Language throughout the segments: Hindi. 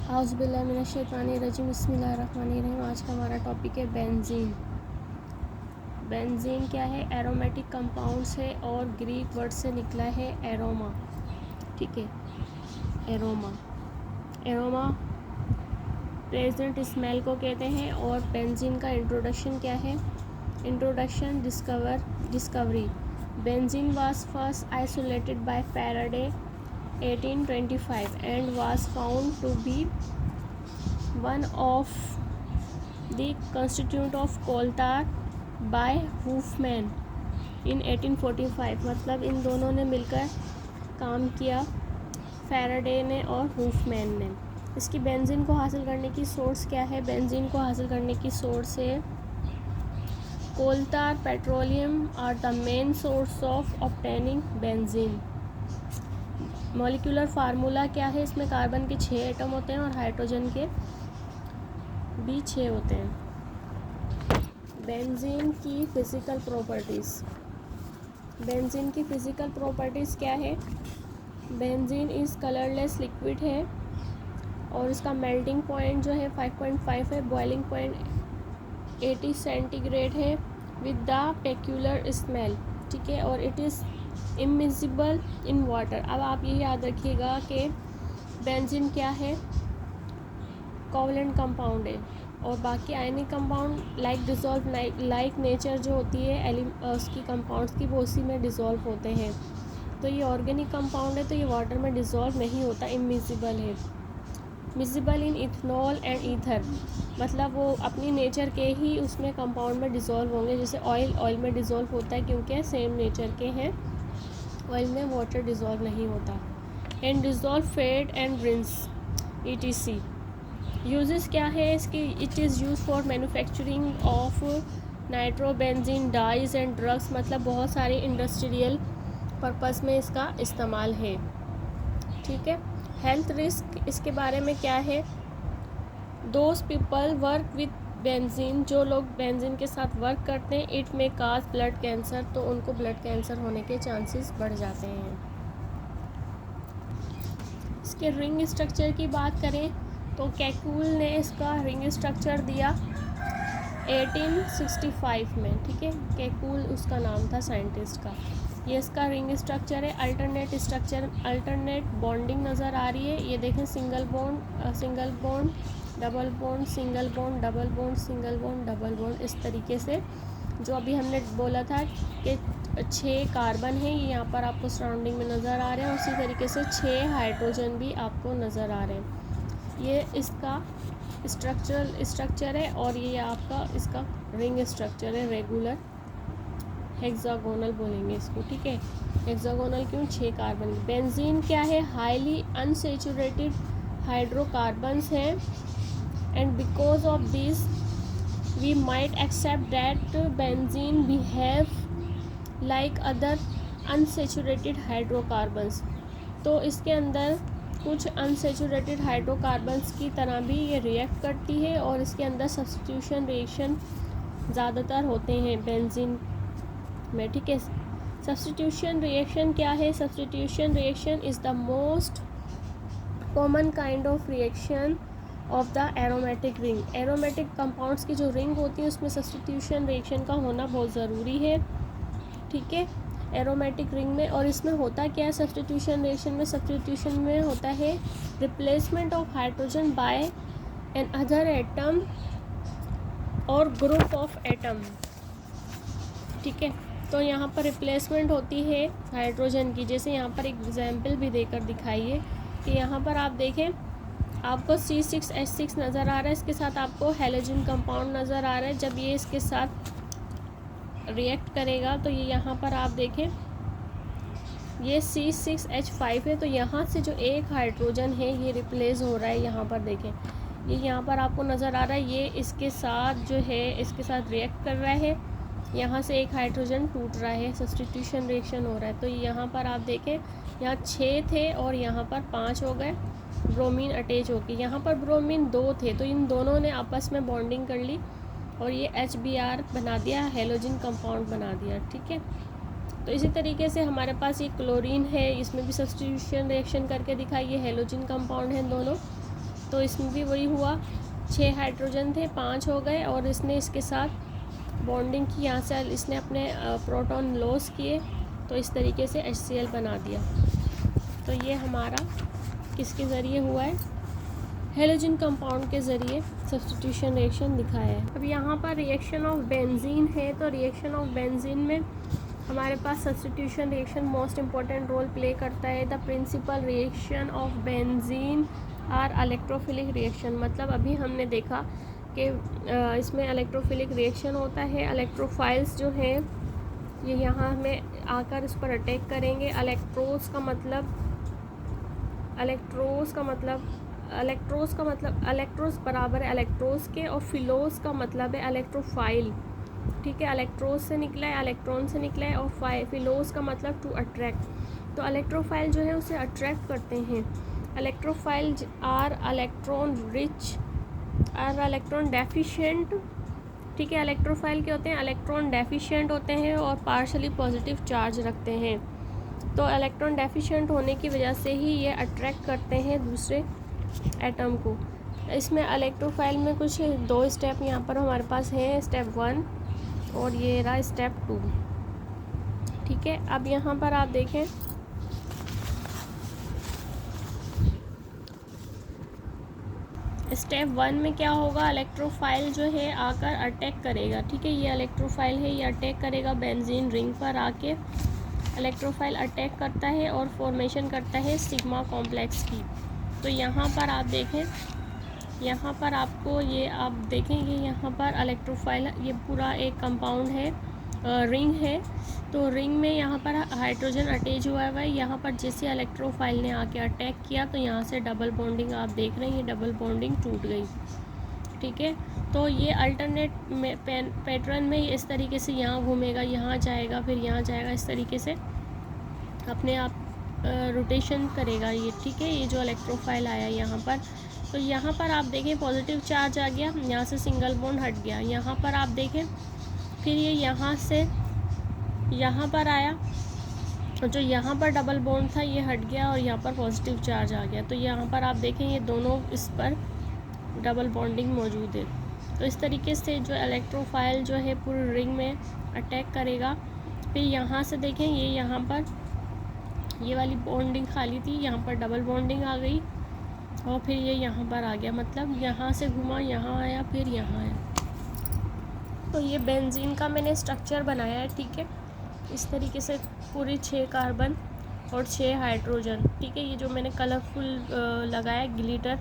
औज़ुबिल्लाहिमिनश्शैतानिर्रजीम बिस्मिल्लाहिर्रहमानिर्रहीम। आज का हमारा टॉपिक है बेंजीन। बेंजीन क्या है? एरोमेटिक कंपाउंड्स है और ग्रीक वर्ड से निकला है एरोमा। ठीक है, एरोमा प्लेजेंट स्मेल को कहते हैं। और बेंजीन का इंट्रोडक्शन क्या है? Introduction discovery. Benzene was first isolated by Faraday 1825 and was found to be one of the constituent of coal tar by Hofmann in 1845। मतलब इन दोनों ने मिलकर काम किया, फैराडे ने और हूफमैन ने। इसकी बेंजीन को हासिल करने की सोर्स क्या है? बेंजीन को हासिल करने की सोर्स है coal tar, petroleum are the main source of obtaining benzene. Molecular formula क्या है? इसमें कार्बन के 6 एटम होते हैं और हाइड्रोजन के भी 6 होते हैं। बेंजीन की फिज़िकल प्रॉपर्टीज़। बेंजीन की फ़िज़िकल प्रॉपर्टीज़ क्या है? बेंजीन इज़ कलरलेस लिक्विड है और इसका मेल्टिंग पॉइंट जो है 5.5 है, बॉइलिंग पॉइंट 80 सेंटीग्रेड है विद द पेक्यूलर स्मेल। ठीक है, और it is immiscible in water. अब आप ये याद रखिएगा कि बेंजीन क्या है? कोवलेंट कंपाउंड है और बाकी ionic compound like dissolve like nature जो होती है उसकी कंपाउंड्स की, वो उसी में डिज़ोल्व होते हैं। तो ये ऑर्गेनिक कंपाउंड है तो ये वाटर में डिज़ोल्व नहीं होता, इमिजिबल है। Miscible in ethanol and ether, मतलब वो अपनी नेचर के ही उसमें कंपाउंड में डिज़ोल्व होंगे। जैसे ऑयल में डिज़ोल्व होता है क्योंकि सेम नेचर के हैं, ऑयल में वाटर डिज़ोल्व नहीं होता। And dissolve fat and resins ETC। Uses क्या है इसकी? It is use for manufacturing of nitrobenzene dyes and drugs, मतलब बहुत सारे इंडस्ट्रियल पर्पस में इसका इस्तेमाल है। ठीक है। हेल्थ रिस्क इसके बारे में क्या है? Those people work with benzene, जो लोग बेंजीन के साथ वर्क करते हैं, इट में काज ब्लड कैंसर, तो उनको ब्लड कैंसर होने के चांसेस बढ़ जाते हैं। इसके रिंग स्ट्रक्चर की बात करें तो कैकुल ने इसका रिंग स्ट्रक्चर दिया 1865 में। ठीक है, कैकुल उसका नाम था साइंटिस्ट का। ये इसका रिंग स्ट्रक्चर है। अल्टरनेट स्ट्रक्चर, अल्टरनेट बॉन्डिंग नज़र आ रही है। ये देखें, single bond, double bond, single bond, double bond, single bond, double bond, इस तरीके से जो अभी हमने बोला था कि 6 कार्बन है, ये यहाँ पर आपको सराउंडिंग में नज़र आ रहे हैं। उसी तरीके से 6 हाइड्रोजन भी आपको नज़र आ रहे हैं। ये इसका स्ट्रक्चर है और ये आपका इसका रिंग स्ट्रक्चर है, रेगुलर हेक्सागोनल बोलेंगे इसको। ठीक है, हेक्सागोनल क्यों? 6 कार्बन। बेंजीन क्या है? हाईली अनसेचुरेटेड हाइड्रोकार्बन्स हैं and because of this we might expect that benzene behave like other unsaturated hydrocarbons. तो इसके अंदर कुछ अनसेचुरेटेड हाइड्रोकार्बन्स की तरह भी ये रिएक्ट करती है और इसके अंदर सब्स्टिट्यूशन रिएक्शन ज़्यादातर होते हैं बेंजीन में। ठीक है, सब्स्टिट्यूशन रिएक्शन क्या है? Substitution reaction is the most common kind of reaction of the aromatic ring. Aromatic compounds की जो रिंग होती है उसमें सब्स्टिट्यूशन रिएक्शन का होना बहुत ज़रूरी है। ठीक है, एरोमेटिक रिंग में। और इसमें होता क्या है सब्स्टिट्यूशन रिएक्शन में? सब्स्टिट्यूशन में होता है replacement of hydrogen by an other atom or group of atom. ठीक है, तो यहाँ पर रिप्लेसमेंट होती है हाइड्रोजन की। जैसे यहाँ पर एक एग्जाम्पल भी देकर दिखाइए कि यहाँ पर आप देखें, आपको C6H6 नज़र आ रहा है, इसके साथ आपको हेलोजन कंपाउंड नज़र आ रहा है। जब ये इसके साथ रिएक्ट करेगा तो ये यहाँ पर आप देखें, ये C6H5 है, तो यहाँ से जो एक हाइड्रोजन है ये रिप्लेस हो रहा है। यहाँ पर देखें, ये यहाँ पर आपको नज़र आ रहा है, ये इसके साथ जो है इसके साथ रिएक्ट कर रहा है, यहाँ से एक हाइड्रोजन टूट रहा है, सब्स्टिट्यूशन रिएक्शन हो रहा है। तो यहाँ पर आप देखें, यहाँ 6 थे और यहाँ पर 5 हो गए, ब्रोमीन अटैच होके। यहाँ पर ब्रोमीन 2 थे, तो इन दोनों ने आपस में बॉन्डिंग कर ली और ये HBr बना दिया, हेलोजन कंपाउंड बना दिया। ठीक है, तो इसी तरीके से हमारे पास ये क्लोरीन है, इसमें भी सब्स्टिट्यूशन रिएक्शन करके दिखाई, ये हेलोजन कंपाउंड है दोनों। तो इसमें भी वही हुआ, 6 हाइड्रोजन थे 5 हो गए, और इसने इसके साथ बॉन्डिंग की, यहाँ से इसने अपने प्रोटॉन लॉस किए, तो इस तरीके से HCl बना दिया। तो ये हमारा किसके ज़रिए हुआ है, हेलोजन कंपाउंड के ज़रिए सब्स्टिट्यूशन रिएक्शन दिखाया है। अब यहाँ पर रिएक्शन ऑफ बेंजीन है, तो रिएक्शन ऑफ बेंजीन में हमारे पास substitution reaction most important role play करता है। The principal reaction of benzene are electrophilic reaction, मतलब अभी हमने देखा कि इसमें इलेक्ट्रोफिलिक रिएक्शन होता है। इलेक्ट्रोफाइल्स जो हैं ये यहाँ में आकर इस पर अटैक करेंगे। इलेक्ट्रोस का मतलब इलेक्ट्रोस बराबर है इलेक्ट्रोस के, और फिलोस का मतलब है इलेक्ट्रोफाइल, ठीक है। इलेक्ट्रोस से निकला है, इलेक्ट्रॉन से निकला है, और फिलोस का मतलब टू अट्रैक्ट। तो इलेक्ट्रोफाइल जो है उसे अट्रैक्ट करते हैं। Electrophile are electron rich, are electron deficient, ठीक है। इलेक्ट्रोफाइल क्या होते हैं, इलेक्ट्रॉन डेफिशिएंट होते हैं और पार्शली पॉजिटिव चार्ज रखते हैं। तो इलेक्ट्रॉन डेफिशिएंट होने की वजह से ही ये अट्रैक्ट करते हैं दूसरे एटम को। इसमें इलेक्ट्रोफाइल में कुछ 2 स्टेप यहाँ पर हमारे पास हैं, स्टेप 1 और ये रहा स्टेप 2, ठीक है। अब यहाँ पर आप देखें स्टेप 1 में क्या होगा, इलेक्ट्रोफाइल जो है आकर अटैक करेगा, ठीक है। ये इलेक्ट्रोफाइल है, ये अटैक करेगा बेंजीन रिंग पर आके। इलेक्ट्रोफाइल अटैक करता है और फॉर्मेशन करता है सिग्मा कॉम्प्लेक्स की। तो यहाँ पर आप देखें, यहाँ पर आपको ये आप देखेंगे यहाँ पर इलेक्ट्रोफाइल, ये पूरा एक कंपाउंड है, रिंग है। तो रिंग में यहाँ पर हाइड्रोजन अटैच हुआ है। यहाँ पर जैसे इलेक्ट्रोफाइल ने आके अटैक किया तो यहाँ से डबल बॉन्डिंग आप देख रहे हैं, ये डबल बॉन्डिंग टूट गई, ठीक है। तो ये अल्टरनेट पैटर्न में इस तरीके से यहाँ घूमेगा, यहाँ जाएगा, फिर यहाँ जाएगा, इस तरीके से अपने आप रोटेशन करेगा ये, ठीक है। ये जो इलेक्ट्रोफाइल आया यहाँ पर, तो यहाँ पर आप देखें पॉजिटिव चार्ज आ गया, यहाँ से सिंगल बॉन्ड हट गया। यहाँ पर आप देखें फिर ये यहाँ से यहाँ पर आया, जो यहाँ पर डबल बॉन्ड था ये हट गया और यहाँ पर पॉजिटिव चार्ज आ गया। तो यहाँ पर आप देखें ये दोनों इस पर डबल बॉन्डिंग मौजूद है। तो इस तरीके से जो इलेक्ट्रोफाइल जो है पूरी रिंग में अटैक करेगा। फिर यहाँ से देखें ये यहाँ पर ये वाली बॉन्डिंग खाली थी, यहाँ पर डबल बॉन्डिंग आ गई और फिर ये यहाँ पर आ गया, मतलब यहाँ से घुमा, यहाँ आया, फिर यहाँ आया। तो ये बेंजीन का मैंने स्ट्रक्चर बनाया है, ठीक है। इस तरीके से पूरी 6 कार्बन और 6 हाइड्रोजन, ठीक है। ये जो मैंने कलरफुल लगाया ग्लिटर,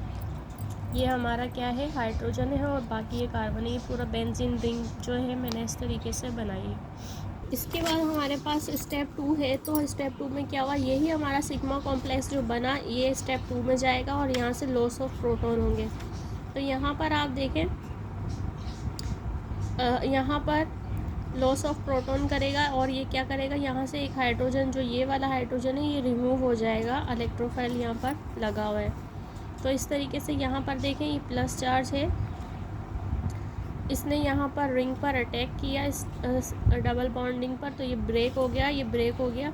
ये हमारा क्या है, हाइड्रोजन है, और बाकी ये कार्बन है। ये पूरा बेंजीन रिंग जो है मैंने इस तरीके से बनाई है। इसके बाद हमारे पास स्टेप 2 है। तो स्टेप 2 में क्या हुआ, यही हमारा सिग्मा कॉम्प्लेक्स जो बना ये स्टेप 2 में जाएगा और यहाँ से लॉस ऑफ प्रोटॉन होंगे। तो यहाँ पर आप देखें, यहाँ पर लॉस ऑफ प्रोटॉन करेगा और ये क्या करेगा, यहाँ से एक हाइड्रोजन, जो ये वाला हाइड्रोजन है, ये रिमूव हो जाएगा। इलेक्ट्रोफाइल यहाँ पर लगा हुआ है। तो इस तरीके से यहाँ पर देखें ये प्लस चार्ज है, इसने यहाँ पर रिंग पर अटैक किया इस डबल बॉन्डिंग पर, तो ये ब्रेक हो गया, ये ब्रेक हो गया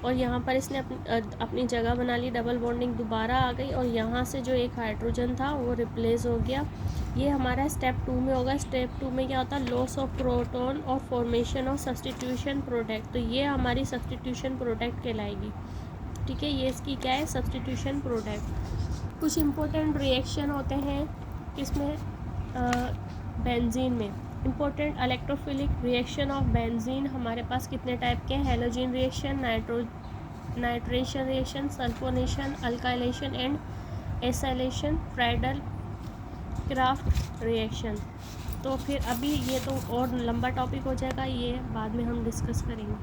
और यहाँ पर इसने अपनी जगह बना ली, डबल बॉन्डिंग दोबारा आ गई और यहाँ से जो एक हाइड्रोजन था वो रिप्लेस हो गया। ये हमारा स्टेप 2 में होगा। स्टेप 2 में क्या होता है, लॉस ऑफ प्रोटॉन और फॉर्मेशन ऑफ सब्स्टिट्यूशन प्रोडक्ट। तो ये हमारी सब्स्टिट्यूशन प्रोडक्ट कहलाएगी, ठीक है। ये इसकी क्या है, सब्स्टिट्यूशन प्रोडक्ट। कुछ इम्पोर्टेंट रिएक्शन होते हैं इसमें बेंजीन में। Important electrophilic reaction of benzene हमारे पास कितने टाइप के हैं, halogen reaction, nitration reaction, sulphonation, alkylation and acylation, Friedl craft reaction. तो फिर अभी ये तो और लंबा टॉपिक हो जाएगा, ये बाद में हम डिस्कस करेंगे।